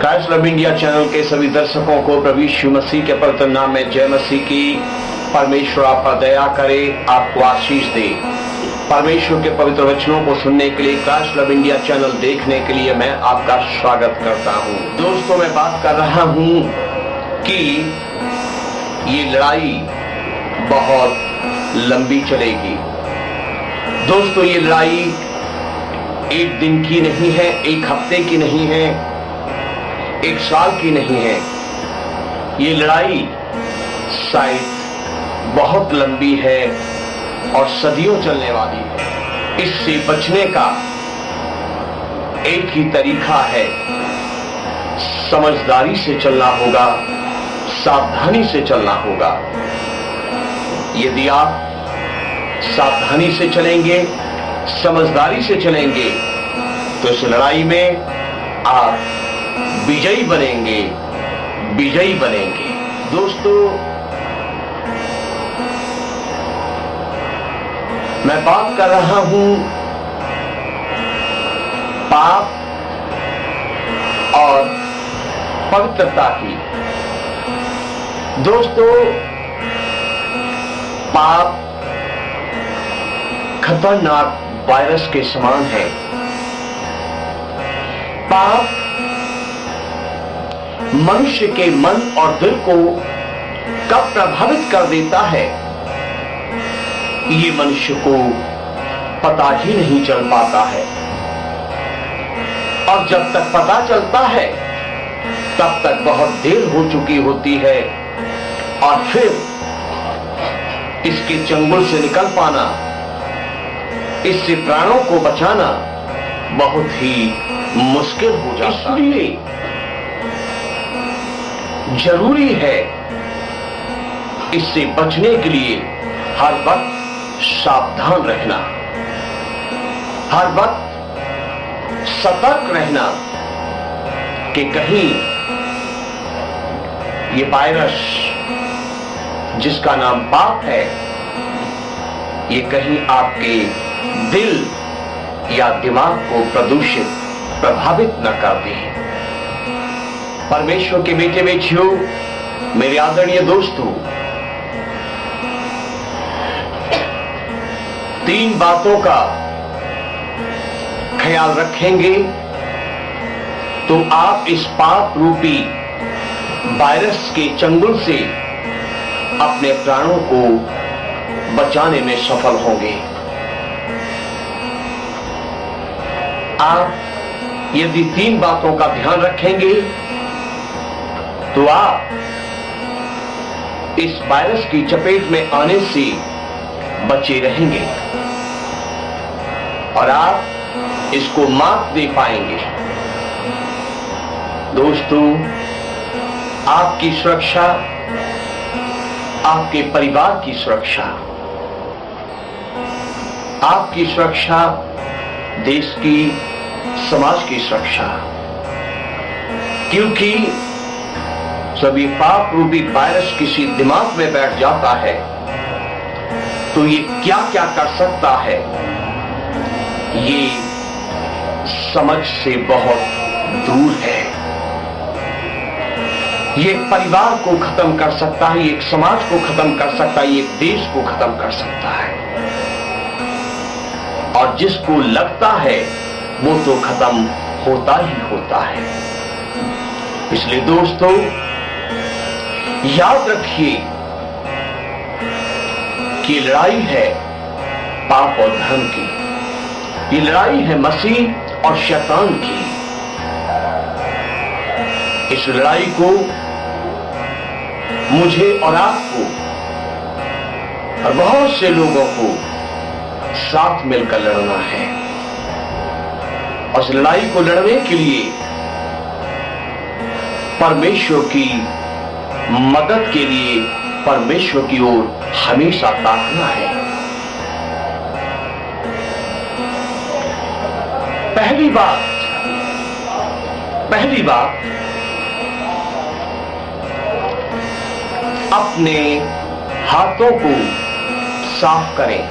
Christ love India channel के सभी दर्शकों को प्रभु यीशु मसीह के पवित्र नाम में जय मसीह की। परमेश्वर आप पर दया करे, आपको आशीष दे। परमेश्वर के पवित्र वचनों को सुनने के लिए, क्राइस्ट लव इंडिया चैनल देखने के लिए मैं आपका स्वागत करता हूं। दोस्तों, मैं बात कर रहा हूं कि ये लड़ाई बहुत लंबी चलेगी। दोस्तों, ये लड़ाई एक दिन की नहीं है, एक हफ्ते की नहीं है, एक साल की नहीं है। ये लड़ाई शायद बहुत लंबी है और सदियों चलने वाली है। इससे बचने का एक ही तरीका है, समझदारी से चलना होगा, सावधानी से चलना होगा। यदि आप सावधानी से चलेंगे, समझदारी से चलेंगे, तो इस लड़ाई में आप विजयी बनेंगे, विजयी बनेंगे। दोस्तों, मैं बात कर रहा हूं पाप और पवित्रता की। दोस्तों, पाप खतरनाक वायरस के समान है। पाप मनुष्य के मन और दिल को कब प्रभावित कर देता है, ये मनुष्य को पता ही नहीं चल पाता है। और जब तक पता चलता है, तब तक बहुत देर हो चुकी होती है। और फिर इसके चंगुल से निकल पाना, इससे प्राणों को बचाना बहुत ही मुश्किल हो जाता है। इसलिए जरूरी है इससे बचने के लिए हर वक्त सावधान रहना, हर वक्त सतर्क रहना कि कहीं ये वायरस जिसका नाम पाप है, ये कहीं आपके दिल या दिमाग को प्रदूषित, प्रभावित न कर दे। परमेश्वर के बेटे बेटियों, मेरे आदरणीय दोस्तों, 3 बातों का ख्याल रखेंगे तो आप इस पाप रूपी वायरस के चंगुल से अपने प्राणों को बचाने में सफल होंगे। आप यदि 3 बातों का ध्यान रखेंगे तो आप इस वायरस की चपेट में आने से बचे रहेंगे और आप इसको मात दे पाएंगे। दोस्तों, आपकी सुरक्षा, आपके परिवार की सुरक्षा, आपकी सुरक्षा, देश की, समाज की सुरक्षा। क्योंकि जब ये पाप रूपी वायरस किसी दिमाग में बैठ जाता है तो ये क्या क्या कर सकता है, ये समझ से बहुत दूर है। ये एक परिवार को खत्म कर सकता है, एक समाज को खत्म कर सकता है, एक देश को खत्म कर सकता है। और जिसको लगता है वो तो खत्म होता ही होता है। इसलिए दोस्तों, याद रखिए कि लड़ाई है पाप और धर्म की, ये लड़ाई है मसीह और शैतान की। इस लड़ाई को मुझे और आपको और बहुत से लोगों को साथ मिलकर लड़ना है। और इस लड़ाई को लड़ने के लिए परमेश्वर की मदद के लिए परमेश्वर की ओर हमेशा ताकना है। पहली बात अपने हाथों को साफ करें।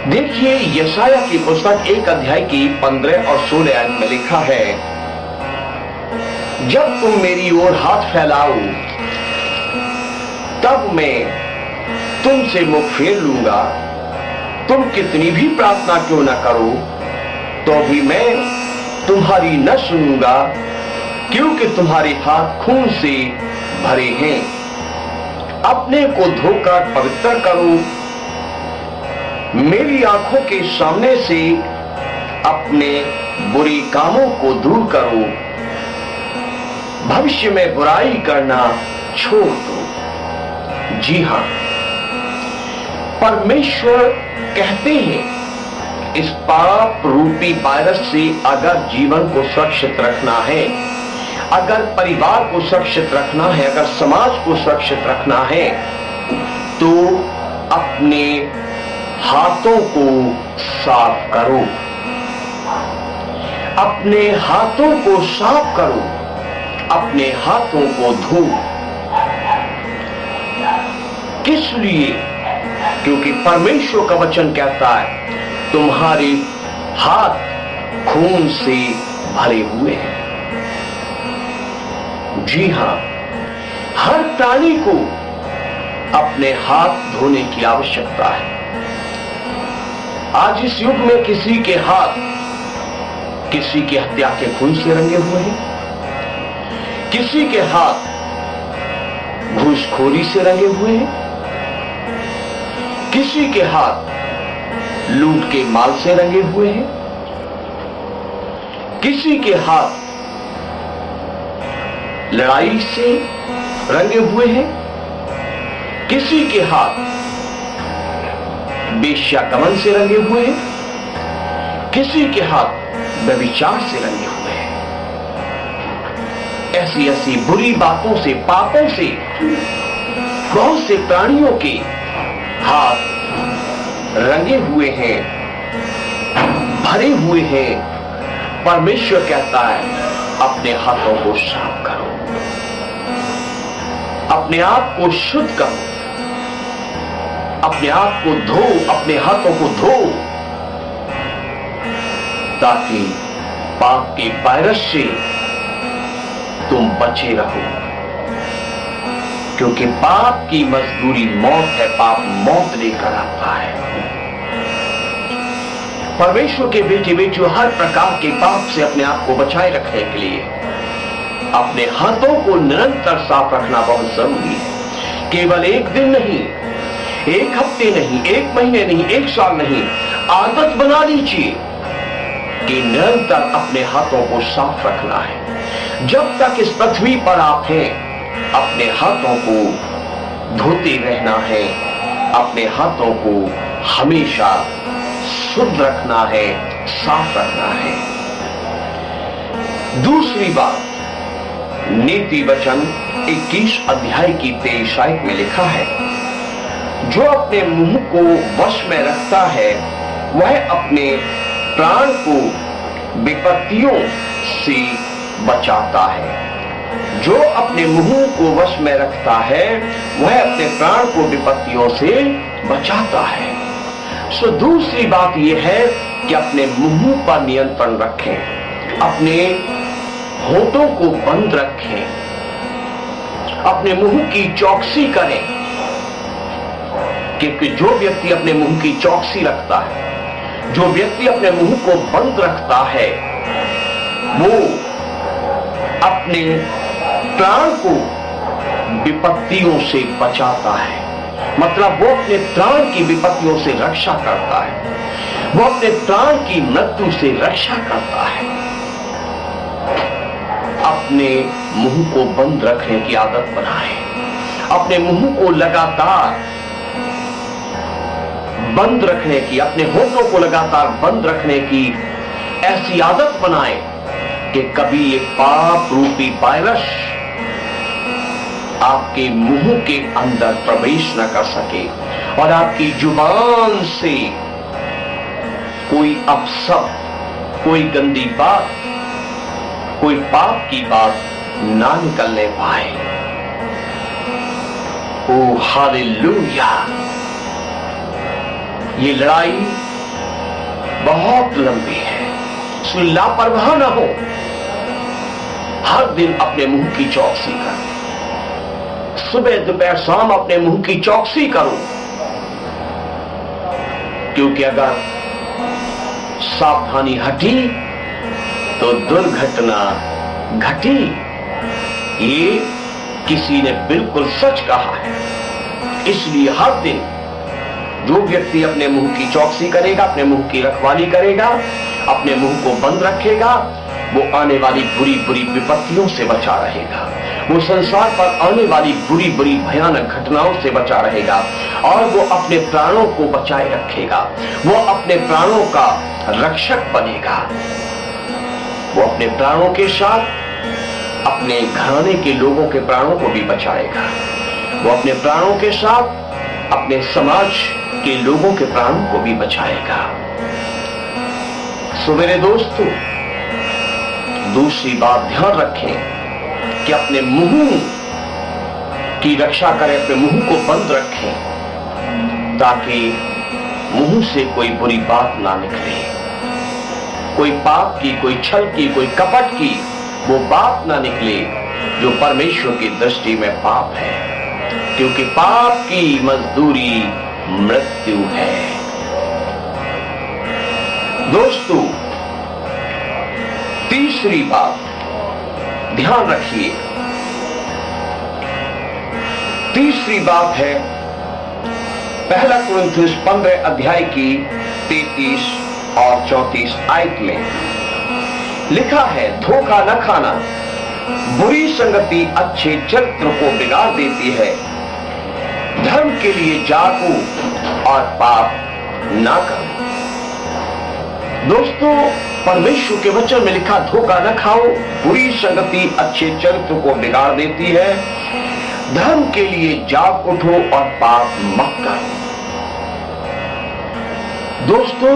देखिए, यशाया की पुस्तक 1 अध्याय की 15 और 16 आयत में लिखा है, जब तुम मेरी ओर हाथ फैलाओ तब मैं तुमसे मुख फेर लूंगा। तुम कितनी भी प्रार्थना क्यों न करो तो भी मैं तुम्हारी न सुनूंगा, क्योंकि तुम्हारे हाथ खून से भरे हैं। अपने को धोकर पवित्र करो, मेरी आंखों के सामने से अपने बुरे कामों को दूर करो, भविष्य में बुराई करना छोड़ दो। जी हां, परमेश्वर कहते हैं, इस पाप रूपी वायरस से अगर जीवन को सुरक्षित रखना है, अगर परिवार को सुरक्षित रखना है, अगर समाज को सुरक्षित रखना है, तो अपने हाथों को साफ करो। अपने हाथों को साफ करो, अपने हाथों को धो। किस लिए? क्योंकि परमेश्वर का वचन कहता है, तुम्हारे हाथ खून से भरे हुए हैं। जी हां, हर प्राणी को अपने हाथ धोने की आवश्यकता है। आज इस युग में किसी के हाथ किसी की हत्या के खून से रंगे हुए हैं, किसी के हाथ घूसखोरी से रंगे हुए हैं, किसी के हाथ लूट के माल से रंगे हुए हैं, किसी के हाथ लड़ाई से रंगे हुए हैं, किसी के हाथ वेश्यागमन से रंगे हुए हैं, किसी के हाथ व्यभिचार से रंगे हुए हैं। ऐसी ऐसी बुरी बातों से, पापों से बहुत से प्राणियों के हाथ रंगे हुए हैं, भरे हुए हैं। परमेश्वर कहता है, अपने हाथों को साफ करो, अपने आप को शुद्ध करो, अपने आप को धो, अपने हाथों को धो, ताकि पाप के वायरस से तुम बचे रहो। क्योंकि पाप की मजदूरी मौत है, पाप मौत लेकर आता है। परमेश्वर के बेटे बेटियों, हर प्रकार के पाप से अपने आप को बचाए रखने के लिए अपने हाथों को निरंतर साफ रखना बहुत जरूरी है। केवल एक दिन नहीं, एक हफ्ते नहीं, एक महीने नहीं, एक साल नहीं, आदत बना लीजिए कि निरंतर अपने हाथों को साफ रखना है। जब तक इस पृथ्वी पर आप हैं, अपने हाथों को धोते रहना है, अपने हाथों को हमेशा शुद्ध रखना है, साफ रखना है। दूसरी बात, नीति वचन 21 अध्याय की 23 आयत में लिखा है, जो अपने मुंह को वश में रखता है वह अपने प्राण को विपत्तियों से बचाता है। जो अपने मुंह को वश में रखता है वह अपने प्राण को विपत्तियों से बचाता है। सो दूसरी बात यह है कि अपने मुंह पर नियंत्रण रखें, अपने होठों को बंद रखें, अपने मुंह की चौकसी करें। क्योंकि जो व्यक्ति अपने मुंह की चौकसी रखता है, जो व्यक्ति अपने मुंह को बंद रखता है, वो अपने प्राण को विपत्तियों से बचाता है। मतलब वो अपने प्राण की विपत्तियों से रक्षा करता है, वो अपने प्राण की मृत्यु से रक्षा करता है। अपने मुंह को बंद रखने की आदत बनाएं, अपने मुंह को लगातार बंद रखने की, अपने होठों को लगातार बंद रखने की ऐसी आदत बनाएं कि कभी एक पाप रूपी वायरस आपके मुंह के अंदर प्रवेश न कर सके और आपकी जुबान से कोई अपशब्द, कोई गंदी बात, कोई पाप की बात ना निकलने पाए। ओ हालेलुया! ये लड़ाई बहुत लंबी है, इसमें लापरवाह न हो। हर दिन अपने मुंह की चौकसी करो, सुबह दोपहर शाम अपने मुंह की चौकसी करो, क्योंकि अगर सावधानी हटी तो दुर्घटना घटी। ये किसी ने बिल्कुल सच कहा है। इसलिए हर दिन जो व्यक्ति अपने मुंह की चौकसी करेगा, अपने मुंह की रखवाली करेगा, अपने मुंह को बंद रखेगा, वो आने वाली बुरी बुरी विपत्तियों से बचा रहेगा, वो संसार पर आने वाली बुरी बुरी भयानक घटनाओं से बचा रहेगा, और वो अपने प्राणों को बचाए रखेगा, वो अपने प्राणों का रक्षक बनेगा। वो अपने प्राणों के साथ अपने घराने के लोगों के प्राणों को भी बचाएगा। वो अपने प्राणों के साथ अपने समाज के लोगों के प्राणों को भी बचाएगा। सो मेरे दोस्तों, दूसरी बात ध्यान रखें कि अपने मुंह की रक्षा करें, अपने मुंह को बंद रखें, ताकि मुंह से कोई बुरी बात ना निकले, कोई पाप की, कोई छल की, कोई कपट की वो बात ना निकले जो परमेश्वर की दृष्टि में पाप है, क्योंकि पाप की मजदूरी मृत्यु है। दोस्तों, तीसरी बात ध्यान रखिए। तीसरी बात है पहला कुरिन्थियों 15 अध्याय की 33 और 34 आयत में लिखा है, धोखा न खाना, बुरी संगति अच्छे चरित्र को बिगाड़ देती है। धर्म के लिए जागो और पाप ना करो। दोस्तों, परमेश्वर के वचन में लिखा, धोखा न खाओ, बुरी संगति अच्छे चरित्र को बिगाड़ देती है। धर्म के लिए जाग उठो और पाप मत करो। दोस्तों,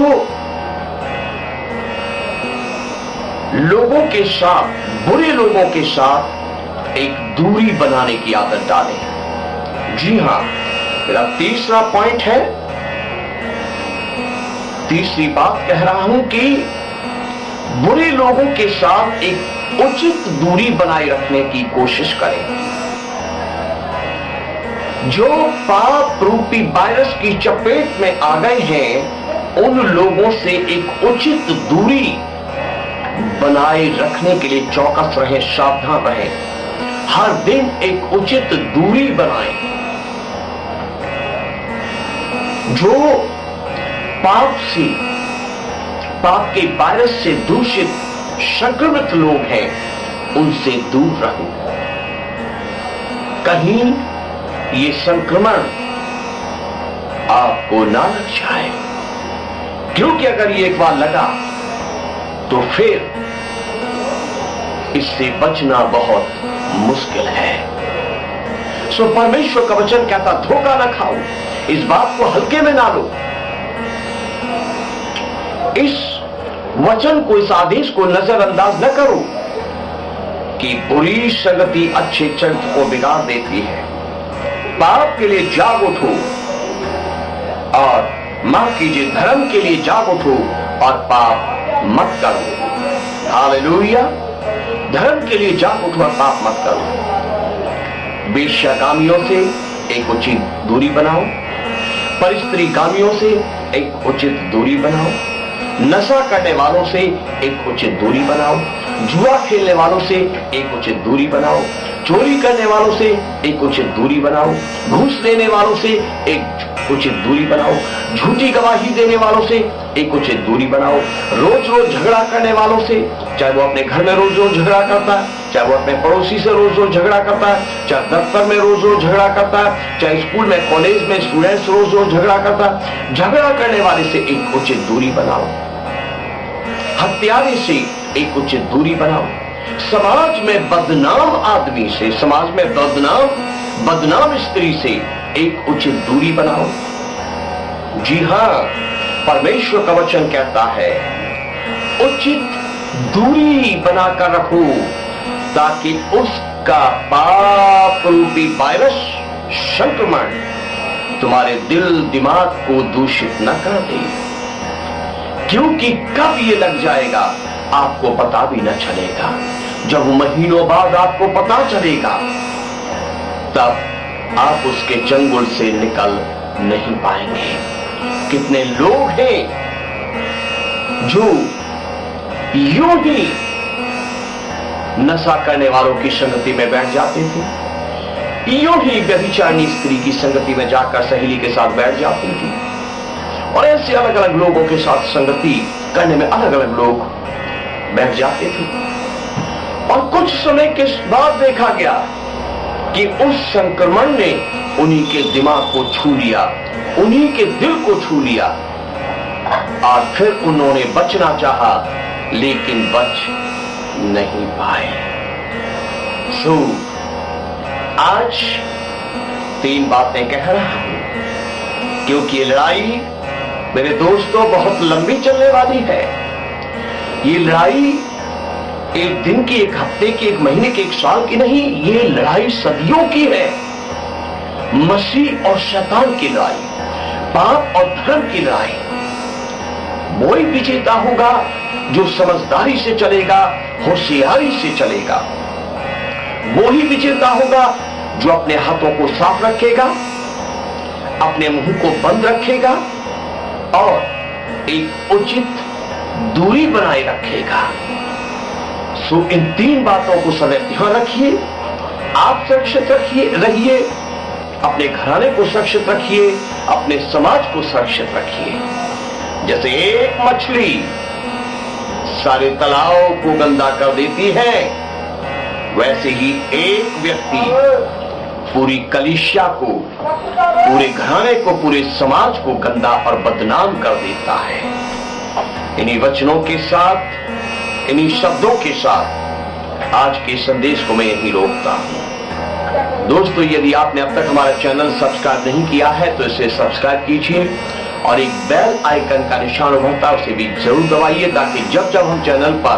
लोगों के साथ, बुरे लोगों के साथ एक दूरी बनाने की आदत डालें। जी हां, मेरा तीसरा पॉइंट है, तीसरी बात कह रहा हूं कि बुरे लोगों के साथ एक उचित दूरी बनाए रखने की कोशिश करें। जो पाप रूपी वायरस की चपेट में आ गए हैं, उन लोगों से एक उचित दूरी बनाए रखने के लिए चौकस रहे, सावधान रहे। हर दिन एक उचित दूरी बनाएं। जो पाप से, पाप के वायरस से दूषित संक्रमित लोग हैं, उनसे दूर रहो। कहीं ये संक्रमण आपको ना लग जाए, क्योंकि अगर ये एक बार लगा तो फिर इससे बचना बहुत मुश्किल है। सो परमेश्वर का वचन कहता, धोखा ना खाओ, इस बात को हल्के में ना लो। इस वचन को, इस आदेश को नजरअंदाज न करो कि बुरी संगति अच्छे चरित्र को बिगाड़ देती है। पाप के लिए जाग उठो और माफ कीजिए, धर्म के लिए जाग उठो और पाप मत करो। हालेलुया। धर्म के लिए जाग उठो और पाप मत करो। वेश्यागामियों से एक उचित दूरी बनाओ, परिस्त्रीगामियों से एक उचित दूरी बनाओ, नशा करने वालों से एक उचित दूरी बनाओ, जुआ खेलने वालों से एक उचित दूरी बनाओ, चोरी करने वालों से एक उचित दूरी बनाओ, घूस लेने वालों से एक उचित दूरी बनाओ, झूठी गवाही देने वालों से एक उचित दूरी बनाओ, रोज रोज झगड़ा करने वालों से, चाहे वो अपने घर में रोज रोज झगड़ा करता है, चाहे वो अपने पड़ोसी से रोज रोज झगड़ा करता है, चाहे दफ्तर में रोज रोज झगड़ा करता है, चाहे स्कूल में, कॉलेज में स्टूडेंट्स रोज रोज झगड़ा करता है, झगड़ा करने वाले से एक उचित दूरी बनाओ, हत्यारे से एक उचित दूरी बनाओ, समाज में बदनाम आदमी से, समाज में बदनाम स्त्री से एक उचित दूरी बनाओ। जी हां, परमेश्वर का वचन कहता है, उचित दूरी बनाकर रखो, ताकि उसका पाप रूपी वायरस संक्रमण तुम्हारे दिल दिमाग को दूषित न कर दे। क्योंकि कब ये लग जाएगा आपको पता भी न चलेगा। जब महीनों बाद आपको पता चलेगा तब आप उसके चंगुल से निकल नहीं पाएंगे। कितने लोग हैं जो यूं ही नशा करने वालों की संगति में बैठ जाते थे, यूं ही व्यभिचारिणी स्त्री की संगति में जाकर सहेली के साथ बैठ जाती थी, और ऐसे अलग अलग लोगों के साथ संगति करने में अलग अलग लोग बैठ जाते थे। और कुछ समय के बाद देखा गया कि उस संक्रमण ने उन्हीं के दिमाग को छू लिया, उन्हीं के दिल को छू लिया, और फिर उन्होंने बचना चाहा लेकिन बच नहीं पाए। सो आज 3 बातें कह रहा हूं, क्योंकि ये लड़ाई मेरे दोस्तों बहुत लंबी चलने वाली है। ये लड़ाई एक दिन की, एक हफ्ते की, एक महीने की, एक साल की नहीं, ये लड़ाई सदियों की है। मसीह और शैतान की लड़ाई, पाप और धर्म की लड़ाई। वही विजेता होगा जो समझदारी से चलेगा, होशियारी से चलेगा। वो ही विजेता होगा जो अपने हाथों को साफ रखेगा, अपने मुंह को बंद रखेगा और एक उचित दूरी बनाए रखेगा। सो इन 3 बातों को सदैव ध्यान रखिए। आप सुरक्षित रहिए, अपने घराने को सुरक्षित रखिए, अपने समाज को सुरक्षित रखिए। जैसे एक मछली सारे तालाब को गंदा कर देती है, वैसे ही एक व्यक्ति पूरी कलीसिया को, पूरे घराने को, पूरे समाज को गंदा और बदनाम कर देता है। इन्हीं वचनों के साथ, इन्हीं शब्दों के साथ आज के संदेश को मैं यहीं रोकता हूं। दोस्तों, यदि आपने अब तक हमारा चैनल सब्सक्राइब नहीं किया है तो इसे सब्सक्राइब कीजिए और एक बेल आइकन का निशान उभरता है उसे भी जरूर दबाइए, ताकि जब जब हम चैनल पर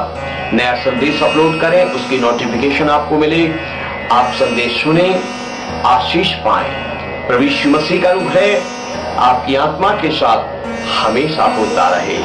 नया संदेश अपलोड करें उसकी नोटिफिकेशन आपको मिले, आप संदेश सुने, आशीष पाएं। प्रभु यीशु मसीह का अनुग्रह आपकी आत्मा के साथ हमेशा होता रहे।